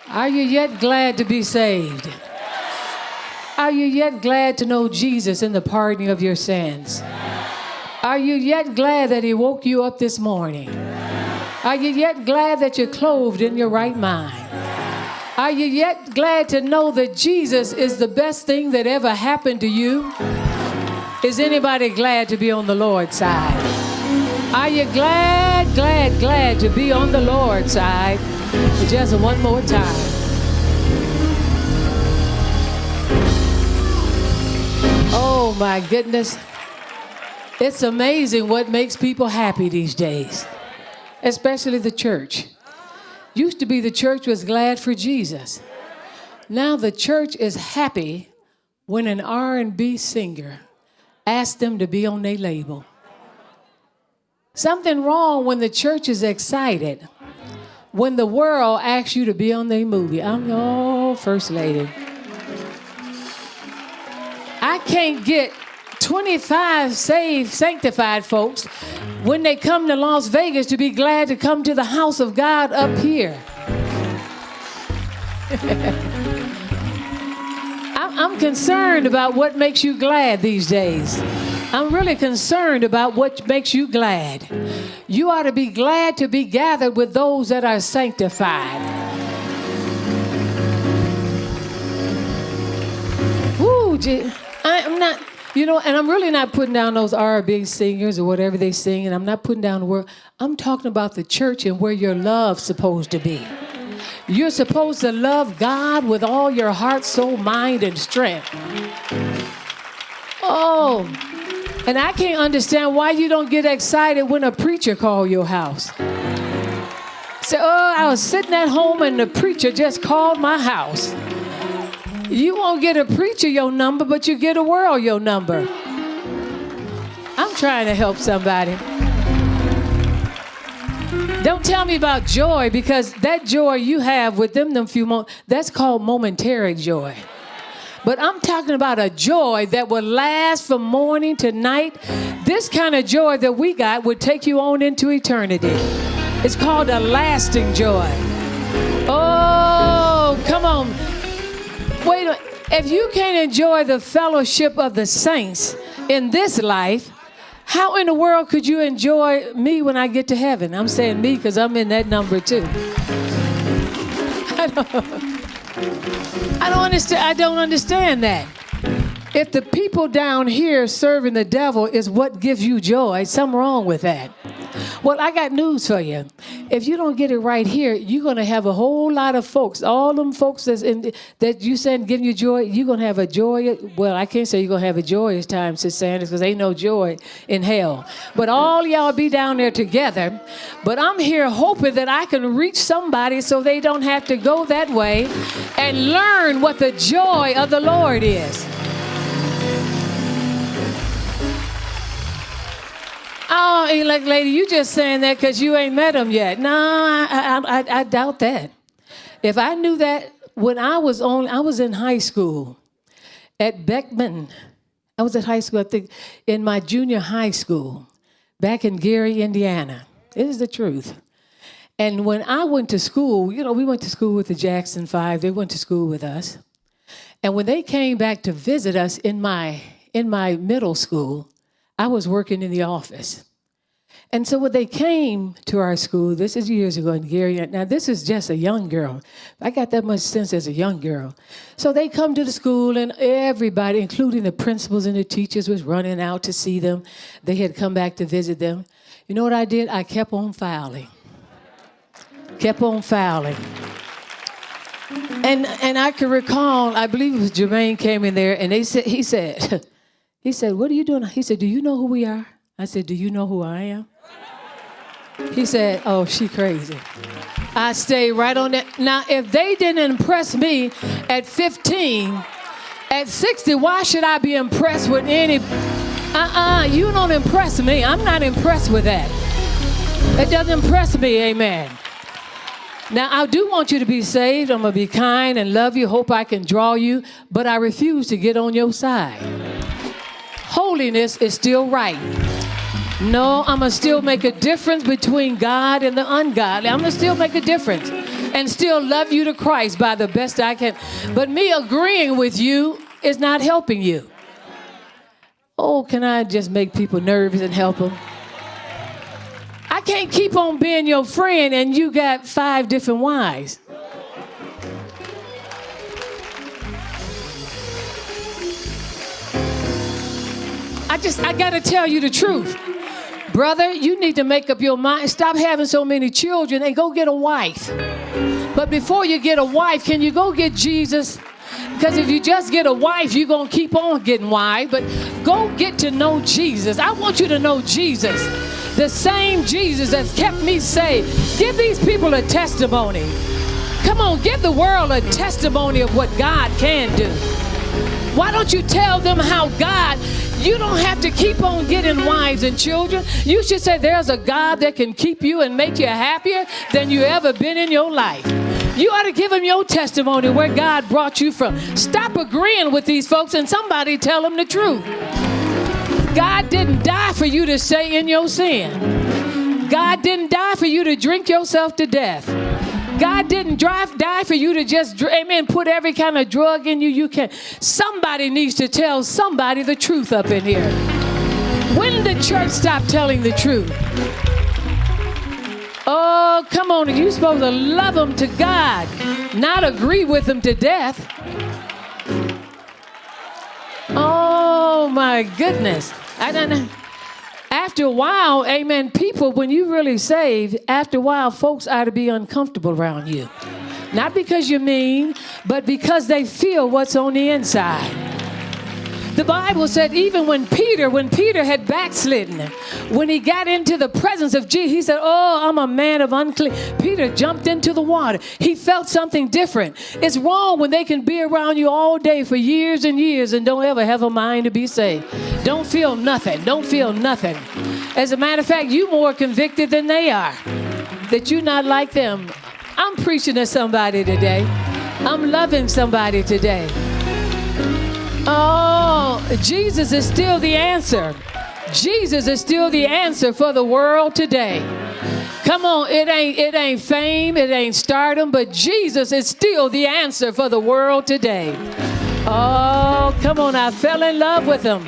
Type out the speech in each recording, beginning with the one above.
Are you yet glad to be saved? Are you yet glad to know Jesus in the pardoning of your sins? Are you yet glad that he woke you up this morning? Are you yet glad that you're clothed in your right mind? Are you yet glad to know that Jesus is the best thing that ever happened to you? Is anybody glad to be on the Lord's side? Are you glad, glad, glad to be on the Lord's side? Just one more time. Oh my goodness. It's amazing what makes people happy these days, especially the church. Used to be the church was glad for Jesus. Now the church is happy when an R&B singer asks them to be on their label. Something wrong when the church is excited when the world asks you to be on their movie. I'm your first lady. I can't get 25 saved, sanctified folks when they come to Las Vegas to be glad to come to the house of God up here. I'm concerned about what makes you glad these days. I'm really concerned about what makes you glad. You ought to be glad to be gathered with those that are sanctified. Woo, I'm not, and I'm really not putting down those R&B singers or whatever they sing, and I'm not putting down the word. I'm talking about the church and where your love's supposed to be. You're supposed to love God with all your heart, soul, mind, and strength. Oh, and I can't understand why you don't get excited when a preacher calls your house. Say, oh, I was sitting at home and the preacher just called my house. You won't get a preacher your number, but you get a world your number. I'm trying to help somebody. Don't tell me about joy, because that joy you have with them few moments, that's called momentary joy. But I'm talking about a joy that will last from morning to night. This kind of joy that we got would take you on into eternity. It's called a lasting joy. Oh, come on. Wait a minute. If you can't enjoy the fellowship of the saints in this life, how in the world could you enjoy me when I get to heaven? I'm saying me because I'm in that number too. I don't understand that. If the people down here serving the devil is what gives you joy, something wrong with that. Well, I got news for you. If you don't get it right here, you're going to have a whole lot of folks, all them folks that you said giving you joy, you're going to have a joy. Well, I can't say you're going to have a joyous time, Sis Sanders, because ain't no joy in hell. But all y'all be down there together. But I'm here hoping that I can reach somebody so they don't have to go that way and learn what the joy of the Lord is. Oh, elect lady, you just saying that because you ain't met him yet. No, I doubt that. If I knew that when I was in high school at Beckman. I was at high school, I think, in my junior high school back in Gary, Indiana. It is the truth. And when I went to school, we went to school with the Jackson Five. They went to school with us. And when they came back to visit us in my middle school, I was working in the office. And so when they came to our school, this is years ago in Gary. Now, this is just a young girl. I got that much sense as a young girl. So they come to the school, and everybody, including the principals and the teachers, was running out to see them. They had come back to visit them. You know what I did? I kept on filing. Kept on filing. And I can recall, I believe it was Jermaine came in there, and he said, what are you doing? He said, do you know who we are? I said, do you know who I am? He said, oh, she crazy. I stayed right on that. Now, if they didn't impress me at 15, at 60, why should I be impressed with any? You don't impress me. I'm not impressed with that. It doesn't impress me, amen. Now, I do want you to be saved. I'm going to be kind and love you, hope I can draw you, but I refuse to get on your side. Holiness is still right. No, I'm going to still make a difference between God and the ungodly. I'm going to still make a difference. and still love you to Christ by the best I can. But me agreeing with you is not helping you. Oh, can I just make people nervous and help them? I can't keep on being your friend and you got 5 different wives. I got to tell you the truth. Brother, you need to make up your mind. Stop having so many children and go get a wife. But before you get a wife, can you go get Jesus? Because if you just get a wife, you're going to keep on getting wives. But go get to know Jesus. I want you to know Jesus. The same Jesus that's kept me safe. Give these people a testimony. Come on, give the world a testimony of what God can do. Why don't you tell them how God, you don't have to keep on getting wives and children. You should say there's a God that can keep you and make you happier than you ever been in your life. You ought to give them your testimony where God brought you from. Stop agreeing with these folks and somebody tell them the truth. God didn't die for you to stay in your sin. God didn't die for you to drink yourself to death. God didn't die for you to just, amen, put every kind of drug in you you can. Somebody needs to tell somebody the truth up in here. When did the church stop telling the truth? Oh, come on. You're supposed to love them to God, not agree with them to death. Oh, my goodness. I don't know. After a while, amen, people, when you really saved, after a while, folks ought to be uncomfortable around you. Not because you're mean, but because they feel what's on the inside. The Bible said even when Peter had backslidden, when he got into the presence of Jesus, he said, oh, I'm a man of unclean. Peter jumped into the water. He felt something different. It's wrong when they can be around you all day for years and years and don't ever have a mind to be saved. Don't feel nothing. Don't feel nothing. As a matter of fact, you're more convicted than they are, that you're not like them. I'm preaching to somebody today. I'm loving somebody today. Oh, Jesus is still the answer. Jesus is still the answer for the world today. Come on, it ain't fame, it ain't stardom, but Jesus is still the answer for the world today. Oh, come on, I fell in love with him.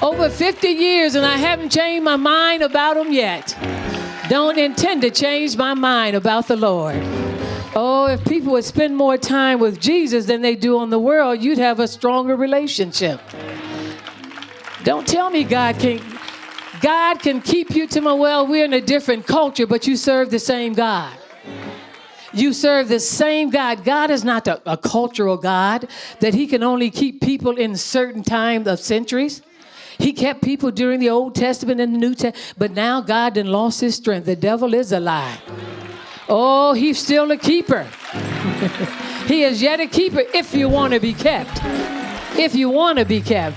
Over 50 years and I haven't changed my mind about him yet. Don't intend to change my mind about the Lord. Oh, if people would spend more time with Jesus than they do on the world, you'd have a stronger relationship. Don't tell me God can keep you to my, well, we're in a different culture, but you serve the same God. You serve the same God. God is not a cultural God that he can only keep people in certain times of centuries. He kept people during the Old Testament and the New Testament, but now God done lost his strength. The devil is a lie. Oh, he's still a keeper. He is yet a keeper if you want to be kept. If you want to be kept.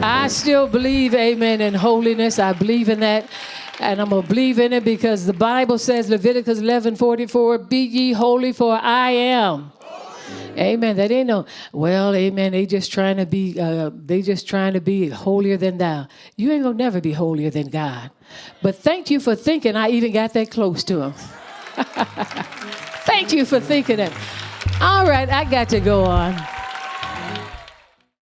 I still believe, amen, in holiness. I believe in that. And I'm going to believe in it because the Bible says, Leviticus 11:44, be ye holy for I am. Amen. That ain't no, well, amen, they just trying to be holier than thou. You ain't going to never be holier than God. But thank you for thinking I even got that close to him. Thank you for thinking that. All right, I got to go on.